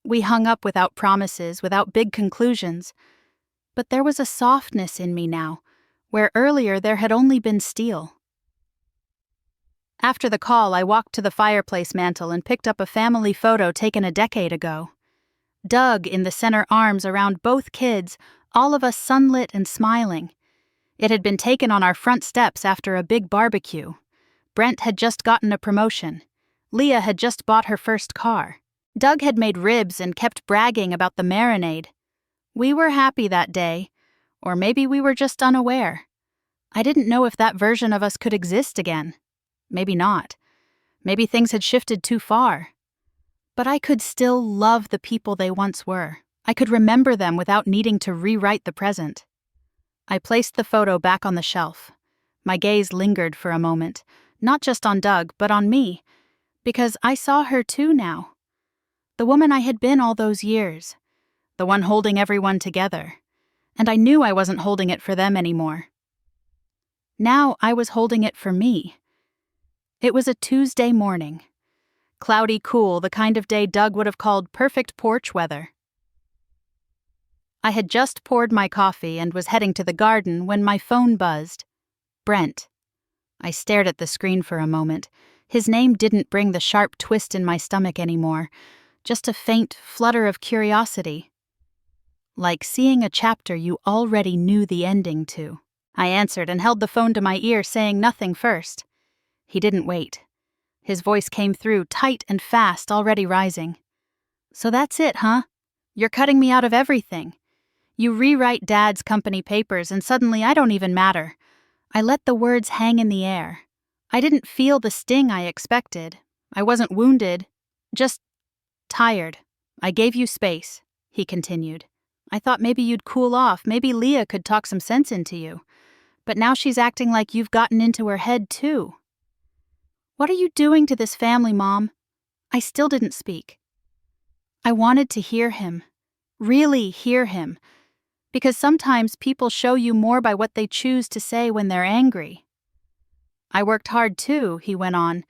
We hung up without promises, without big conclusions. But there was a softness in me now, where earlier there had only been steel. After the call, I walked to the fireplace mantel and picked up a family photo taken a decade ago. Doug in the center arms around both kids, all of us sunlit and smiling. It had been taken on our front steps after a big barbecue. Brent had just gotten a promotion. Leah had just bought her first car. Doug had made ribs and kept bragging about the marinade. We were happy that day, or maybe we were just unaware. I didn't know if that version of us could exist again. Maybe not. Maybe things had shifted too far. But I could still love the people they once were. I could remember them without needing to rewrite the present. I placed the photo back on the shelf. My gaze lingered for a moment, not just on Doug, but on me, because I saw her too now. The woman I had been all those years. The one holding everyone together. And I knew I wasn't holding it for them anymore. Now I was holding it for me. It was a Tuesday morning. Cloudy cool, the kind of day Doug would have called perfect porch weather. I had just poured my coffee and was heading to the garden when my phone buzzed. Brent. I stared at the screen for a moment. His name didn't bring the sharp twist in my stomach anymore, just a faint flutter of curiosity. Like seeing a chapter you already knew the ending to. I answered and held the phone to my ear, saying nothing first. He didn't wait. His voice came through, tight and fast, already rising. So that's it, huh? You're cutting me out of everything. You rewrite Dad's company papers and suddenly I don't even matter. I let the words hang in the air. I didn't feel the sting I expected. I wasn't wounded, just tired. I gave you space, he continued. I thought maybe you'd cool off, maybe Leah could talk some sense into you. But now she's acting like you've gotten into her head too. What are you doing to this family, Mom? I still didn't speak. I wanted to hear him, really hear him, because sometimes people show you more by what they choose to say when they're angry. I worked hard too, he went on.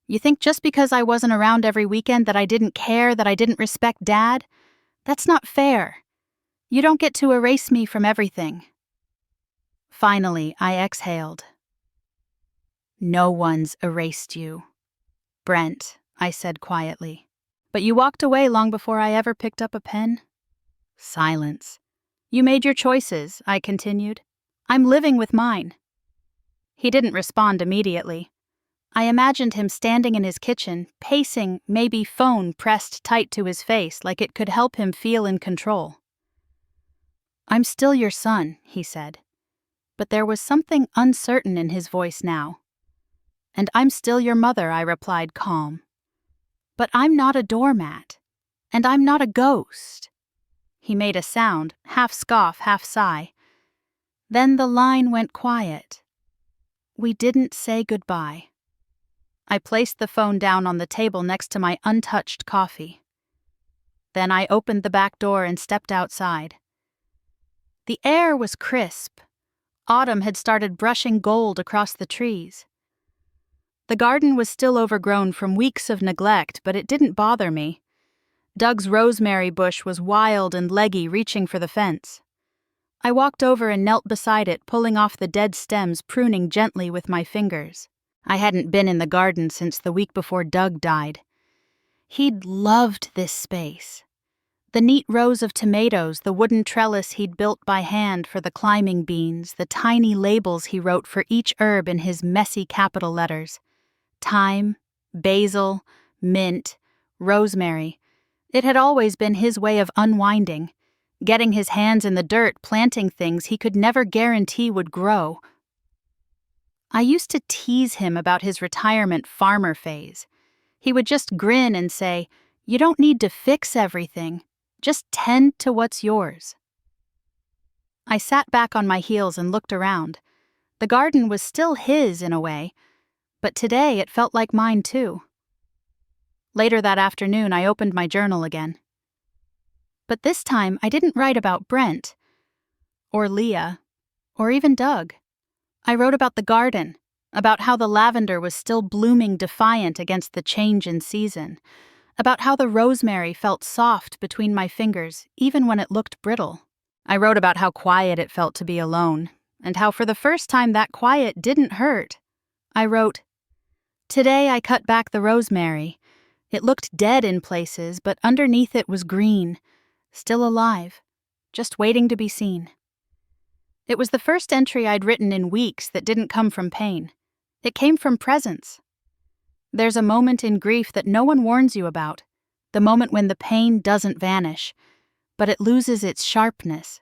You think just because I wasn't around every weekend that I didn't care, that I didn't respect Dad? That's not fair. You don't get to erase me from everything. Finally, I exhaled. No one's erased you. Brent, I said quietly. But you walked away long before I ever picked up a pen. Silence. You made your choices, I continued. I'm living with mine. He didn't respond immediately. I imagined him standing in his kitchen, pacing, maybe phone pressed tight to his face like it could help him feel in control. I'm still your son, he said. But there was something uncertain in his voice now. And I'm still your mother, I replied calm. But I'm not a doormat. And I'm not a ghost. He made a sound, half scoff, half sigh. Then the line went quiet. We didn't say goodbye. I placed the phone down on the table next to my untouched coffee. Then I opened the back door and stepped outside. The air was crisp. Autumn had started brushing gold across the trees. The garden was still overgrown from weeks of neglect, but it didn't bother me. Doug's rosemary bush was wild and leggy, reaching for the fence. I walked over and knelt beside it, pulling off the dead stems, pruning gently with my fingers. I hadn't been in the garden since the week before Doug died. He'd loved this space. The neat rows of tomatoes, the wooden trellis he'd built by hand for the climbing beans, the tiny labels he wrote for each herb in his messy capital letters. Thyme, basil, mint, rosemary. It had always been his way of unwinding, getting his hands in the dirt, planting things he could never guarantee would grow. I used to tease him about his retirement farmer phase. He would just grin and say, "You don't need to fix everything. Just tend to what's yours." I sat back on my heels and looked around. The garden was still his in a way, but today it felt like mine too. Later that afternoon, I opened my journal again. But this time, I didn't write about Brent, or Leah, or even Doug. I wrote about the garden, about how the lavender was still blooming defiant against the change in season, about how the rosemary felt soft between my fingers, even when it looked brittle. I wrote about how quiet it felt to be alone, and how for the first time that quiet didn't hurt. I wrote, "Today I cut back the rosemary. It looked dead in places, but underneath it was green, still alive, just waiting to be seen." It was the first entry I'd written in weeks that didn't come from pain. It came from presence. There's a moment in grief that no one warns you about, the moment when the pain doesn't vanish, but it loses its sharpness.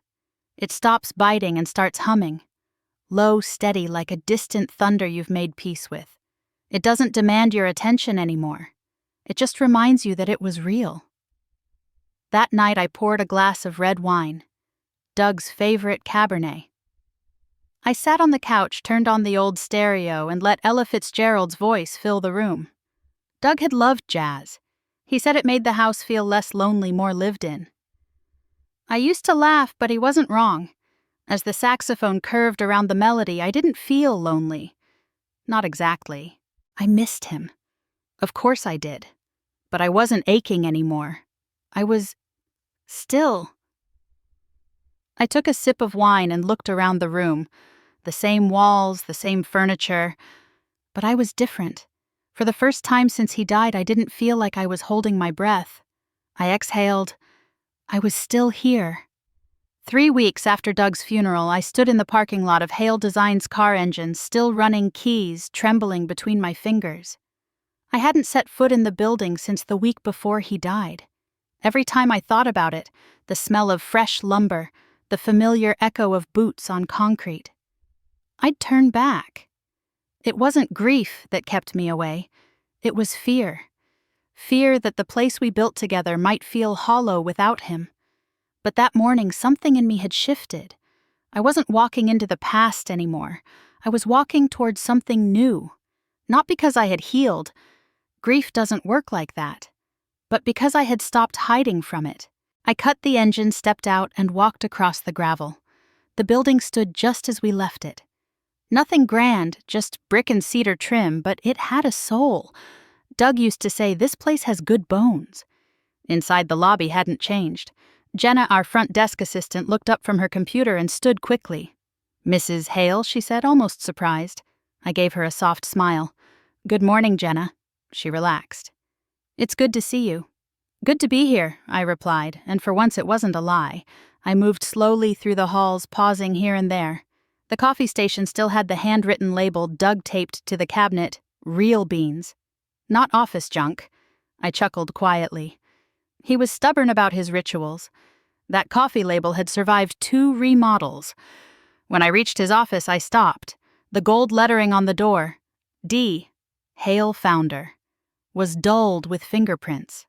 It stops biting and starts humming, low, steady, like a distant thunder you've made peace with. It doesn't demand your attention anymore. It just reminds you that it was real. That night I poured a glass of red wine, Doug's favorite Cabernet. I sat on the couch, turned on the old stereo, and let Ella Fitzgerald's voice fill the room. Doug had loved jazz. He said it made the house feel less lonely, more lived in. I used to laugh, but he wasn't wrong. As the saxophone curved around the melody, I didn't feel lonely. Not exactly. I missed him. Of course I did. But I wasn't aching anymore. I was still. I took a sip of wine and looked around the room. The same walls, the same furniture. But I was different. For the first time since he died, I didn't feel like I was holding my breath. I exhaled. I was still here. 3 weeks after Doug's funeral, I stood in the parking lot of Hale Design's car engine, still running, keys trembling between my fingers. I hadn't set foot in the building since the week before he died. Every time I thought about it, the smell of fresh lumber, the familiar echo of boots on concrete, I'd turn back. It wasn't grief that kept me away. It was fear. Fear that the place we built together might feel hollow without him. But that morning, something in me had shifted. I wasn't walking into the past anymore. I was walking towards something new. Not because I had healed. Grief doesn't work like that. But because I had stopped hiding from it. I cut the engine, stepped out, and walked across the gravel. The building stood just as we left it. Nothing grand, just brick and cedar trim, but it had a soul. Doug used to say, "This place has good bones." Inside, the lobby hadn't changed. Jenna, our front desk assistant, looked up from her computer and stood quickly. "Mrs. Hale," she said, almost surprised. I gave her a soft smile. "Good morning, Jenna." She relaxed. "It's good to see you." "Good to be here," I replied, and for once it wasn't a lie. I moved slowly through the halls, pausing here and there. The coffee station still had the handwritten label Doug taped to the cabinet, "Real beans." Not office junk. I chuckled quietly. He was stubborn about his rituals. That coffee label had survived 2 remodels. When I reached his office, I stopped. The gold lettering on the door, D, Hale Founder, was dulled with fingerprints.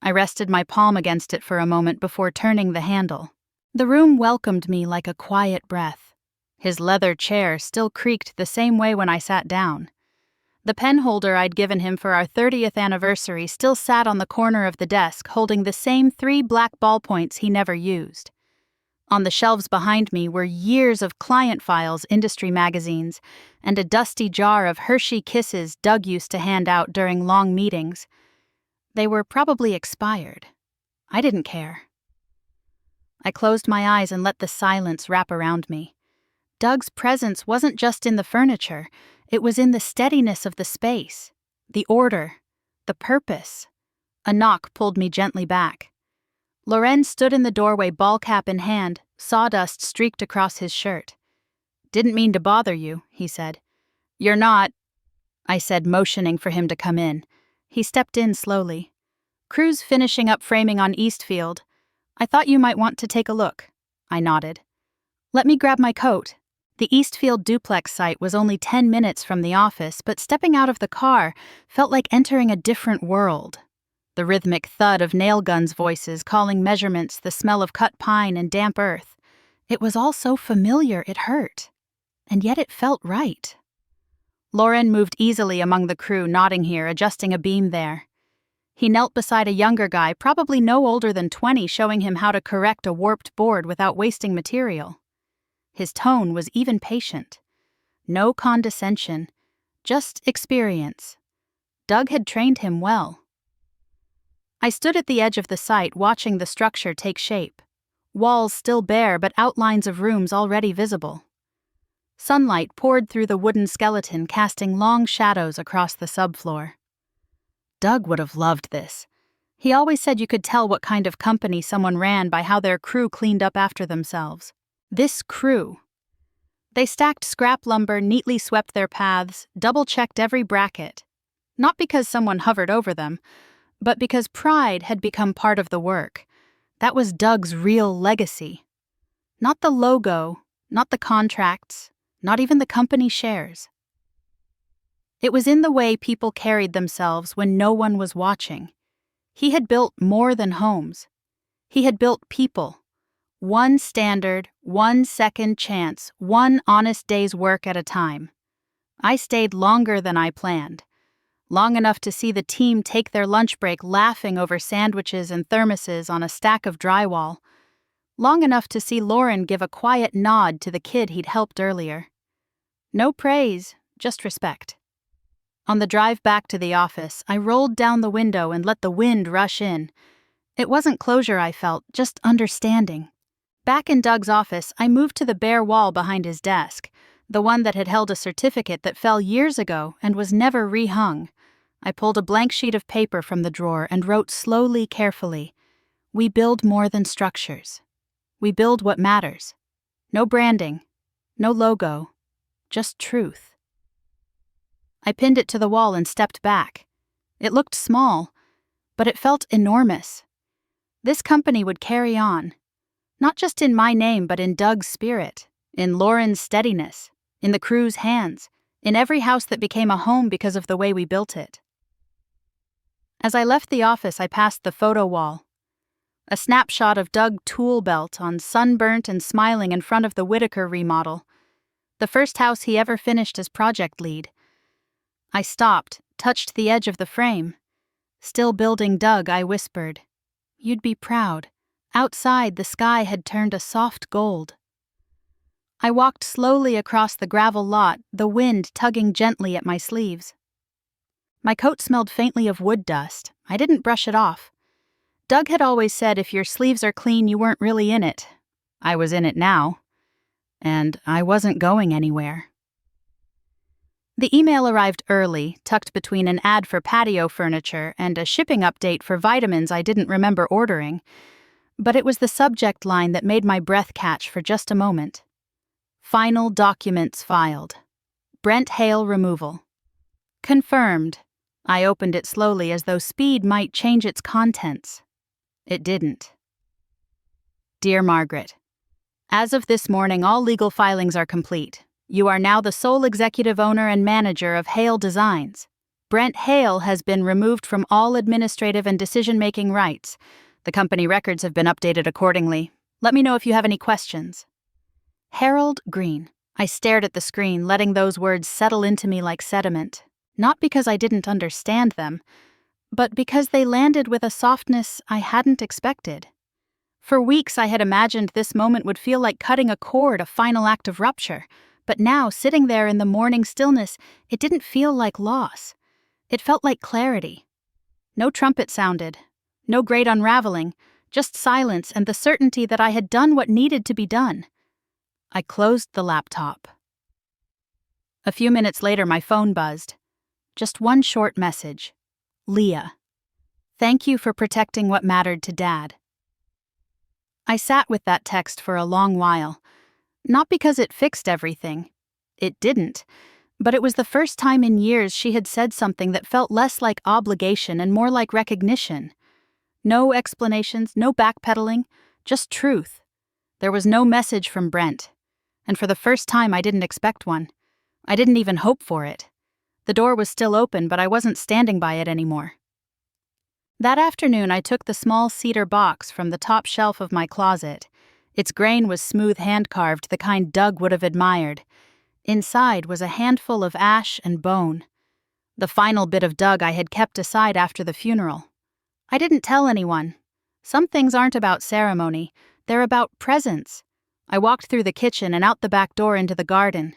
I rested my palm against it for a moment before turning the handle. The room welcomed me like a quiet breath. His leather chair still creaked the same way when I sat down. The pen holder I'd given him for our 30th anniversary still sat on the corner of the desk, holding the same 3 black ballpoints he never used. On the shelves behind me were years of client files, industry magazines, and a dusty jar of Hershey Kisses Doug used to hand out during long meetings. They were probably expired. I didn't care. I closed my eyes and let the silence wrap around me. Doug's presence wasn't just in the furniture, it was in the steadiness of the space, the order, the purpose. A knock pulled me gently back. Loren stood in the doorway, ball cap in hand, sawdust streaked across his shirt. "Didn't mean to bother you," he said. "You're not," I said, motioning for him to come in. He stepped in slowly. "Crew's finishing up framing on Eastfield. I thought you might want to take a look." I nodded. "Let me grab my coat." The Eastfield duplex site was only 10 minutes from the office, but stepping out of the car felt like entering a different world. The rhythmic thud of nail guns' voices calling measurements, the smell of cut pine and damp earth. It was all so familiar it hurt. And yet it felt right. Loren moved easily among the crew, nodding here, adjusting a beam there. He knelt beside a younger guy, probably no older than 20, showing him how to correct a warped board without wasting material. His tone was even patient. No condescension, just experience. Doug had trained him well. I stood at the edge of the site, watching the structure take shape. Walls still bare, but outlines of rooms already visible. Sunlight poured through the wooden skeleton, casting long shadows across the subfloor. Doug would have loved this. He always said you could tell what kind of company someone ran by how their crew cleaned up after themselves. This crew. They stacked scrap lumber, neatly swept their paths, double-checked every bracket. Not because someone hovered over them, but because pride had become part of the work. That was Doug's real legacy. Not the logo, not the contracts, not even the company shares. It was in the way people carried themselves when no one was watching. He had built more than homes. He had built people. One standard, 1 second chance, 1 honest day's work at a time. I stayed longer than I planned. Long enough to see the team take their lunch break laughing over sandwiches and thermoses on a stack of drywall. Long enough to see Loren give a quiet nod to the kid he'd helped earlier. No praise, just respect. On the drive back to the office, I rolled down the window and let the wind rush in. It wasn't closure I felt, just understanding. Back in Doug's office, I moved to the bare wall behind his desk, the one that had held a certificate that fell years ago and was never rehung. I pulled a blank sheet of paper from the drawer and wrote slowly, carefully, "We build more than structures. We build what matters. No branding, no logo, just truth." I pinned it to the wall and stepped back. It looked small, but it felt enormous. This company would carry on, not just in my name but in Doug's spirit, in Lauren's steadiness, in the crew's hands, in every house that became a home because of the way we built it. As I left the office, I passed the photo wall. A snapshot of Doug tool belt on sunburnt and smiling in front of the Whitaker remodel, the first house he ever finished as project lead. I stopped, touched the edge of the frame. Still building Doug, I whispered, "You'd be proud." Outside, the sky had turned a soft gold. I walked slowly across the gravel lot, the wind tugging gently at my sleeves. My coat smelled faintly of wood dust. I didn't brush it off. Doug had always said if your sleeves are clean, you weren't really in it. I was in it now. And I wasn't going anywhere. The email arrived early, tucked between an ad for patio furniture and a shipping update for vitamins I didn't remember ordering. But it was the subject line that made my breath catch for just a moment. Final documents filed. Brent Hale removal. Confirmed. I opened it slowly as though speed might change its contents. It didn't. Dear Margaret, as of this morning, all legal filings are complete. You are now the sole executive owner and manager of Hale Designs. Brent Hale has been removed from all administrative and decision-making rights. The company records have been updated accordingly. Let me know if you have any questions. Harold Green. I stared at the screen, letting those words settle into me like sediment. Not because I didn't understand them, but because they landed with a softness I hadn't expected. For weeks I had imagined this moment would feel like cutting a cord, a final act of rupture. But now, sitting there in the morning stillness, it didn't feel like loss. It felt like clarity. No trumpet sounded. No great unraveling. Just silence and the certainty that I had done what needed to be done. I closed the laptop. A few minutes later, my phone buzzed. Just one short message. Leah. Thank you for protecting what mattered to Dad. I sat with that text for a long while. Not because it fixed everything. It didn't. But it was the first time in years she had said something that felt less like obligation and more like recognition. No explanations, no backpedaling, just truth. There was no message from Brent. And for the first time, I didn't expect one. I didn't even hope for it. The door was still open, but I wasn't standing by it anymore. That afternoon, I took the small cedar box from the top shelf of my closet. Its grain was smooth hand-carved, the kind Doug would have admired. Inside was a handful of ash and bone. The final bit of Doug I had kept aside after the funeral. I didn't tell anyone. Some things aren't about ceremony. They're about presence. I walked through the kitchen and out the back door into the garden.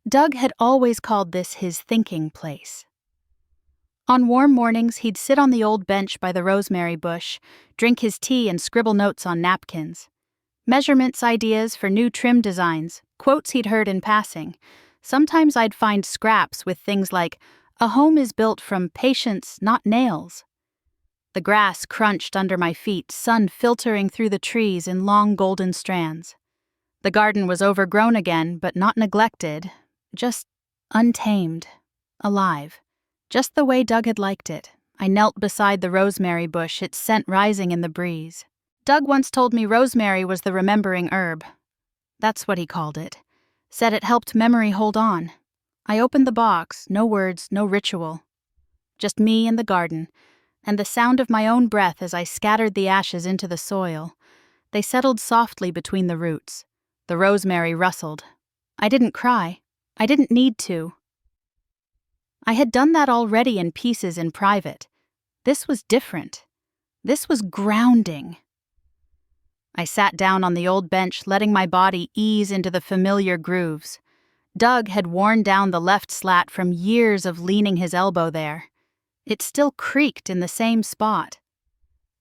Doug had always called this his thinking place. On warm mornings, he'd sit on the old bench by the rosemary bush, drink his tea and scribble notes on napkins. Measurements, ideas for new trim designs, quotes he'd heard in passing. Sometimes I'd find scraps with things like, "A home is built from patience, not nails." The grass crunched under my feet, sun filtering through the trees in long golden strands. The garden was overgrown again, but not neglected, just untamed, alive. Just the way Doug had liked it. I knelt beside the rosemary bush, its scent rising in the breeze. Doug once told me rosemary was the remembering herb. That's what he called it. Said it helped memory hold on. I opened the box, no words, no ritual. Just me and the garden, and the sound of my own breath as I scattered the ashes into the soil. They settled softly between the roots. The rosemary rustled. I didn't cry. I didn't need to. I had done that already in pieces in private. This was different. This was grounding. I sat down on the old bench, letting my body ease into the familiar grooves. Doug had worn down the left slat from years of leaning his elbow there. It still creaked in the same spot.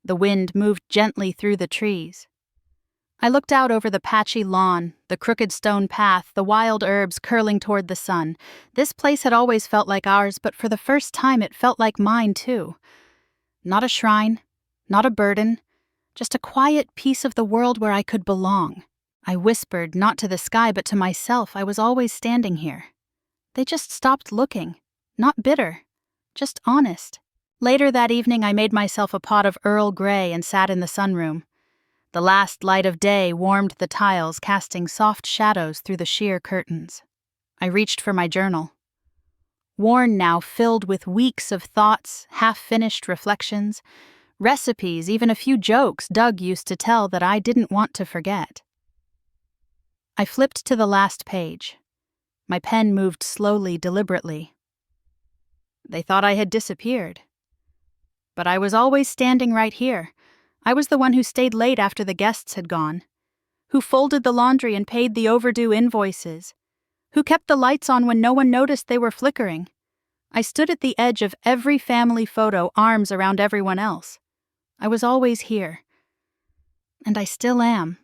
The wind moved gently through the trees. I looked out over the patchy lawn, the crooked stone path, the wild herbs curling toward the sun. This place had always felt like ours, but for the first time it felt like mine too. Not a shrine, not a burden, just a quiet piece of the world where I could belong. I whispered, not to the sky but to myself, I was always standing here. They just stopped looking, not bitter, just honest. Later that evening, I made myself a pot of Earl Grey and sat in the sunroom. The last light of day warmed the tiles, casting soft shadows through the sheer curtains. I reached for my journal. Worn now, filled with weeks of thoughts, half-finished reflections, recipes, even a few jokes Doug used to tell that I didn't want to forget. I flipped to the last page. My pen moved slowly, deliberately. They thought I had disappeared. But I was always standing right here. I was the one who stayed late after the guests had gone, who folded the laundry and paid the overdue invoices, who kept the lights on when no one noticed they were flickering. I stood at the edge of every family photo, arms around everyone else. I was always here. And I still am.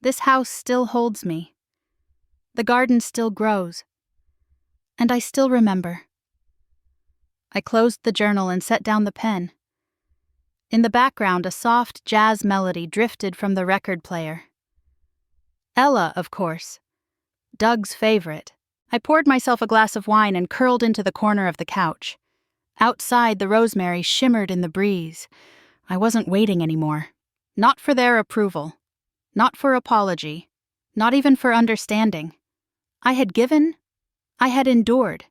This house still holds me. The garden still grows. And I still remember. I closed the journal and set down the pen. In the background, a soft jazz melody drifted from the record player. Ella, of course. Doug's favorite. I poured myself a glass of wine and curled into the corner of the couch. Outside, the rosemary shimmered in the breeze. I wasn't waiting anymore. Not for their approval. Not for apology. Not even for understanding. I had given. I had endured.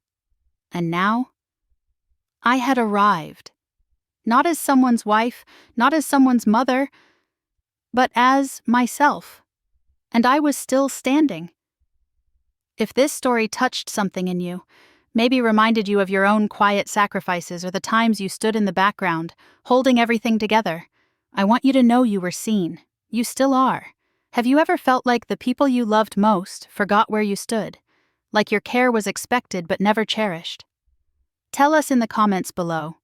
And now, I had arrived. Not as someone's wife, not as someone's mother, but as myself. And I was still standing. If this story touched something in you, maybe reminded you of your own quiet sacrifices or the times you stood in the background, holding everything together, I want you to know you were seen. You still are. Have you ever felt like the people you loved most forgot where you stood? Like your care was expected but never cherished? Tell us in the comments below.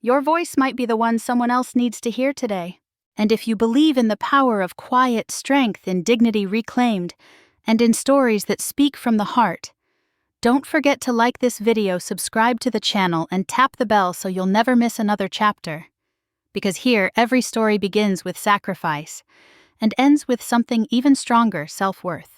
Your voice might be the one someone else needs to hear today. And if you believe in the power of quiet strength, in dignity reclaimed, and in stories that speak from the heart, don't forget to like this video, subscribe to the channel, and tap the bell so you'll never miss another chapter. Because here, every story begins with sacrifice and ends with something even stronger, self-worth.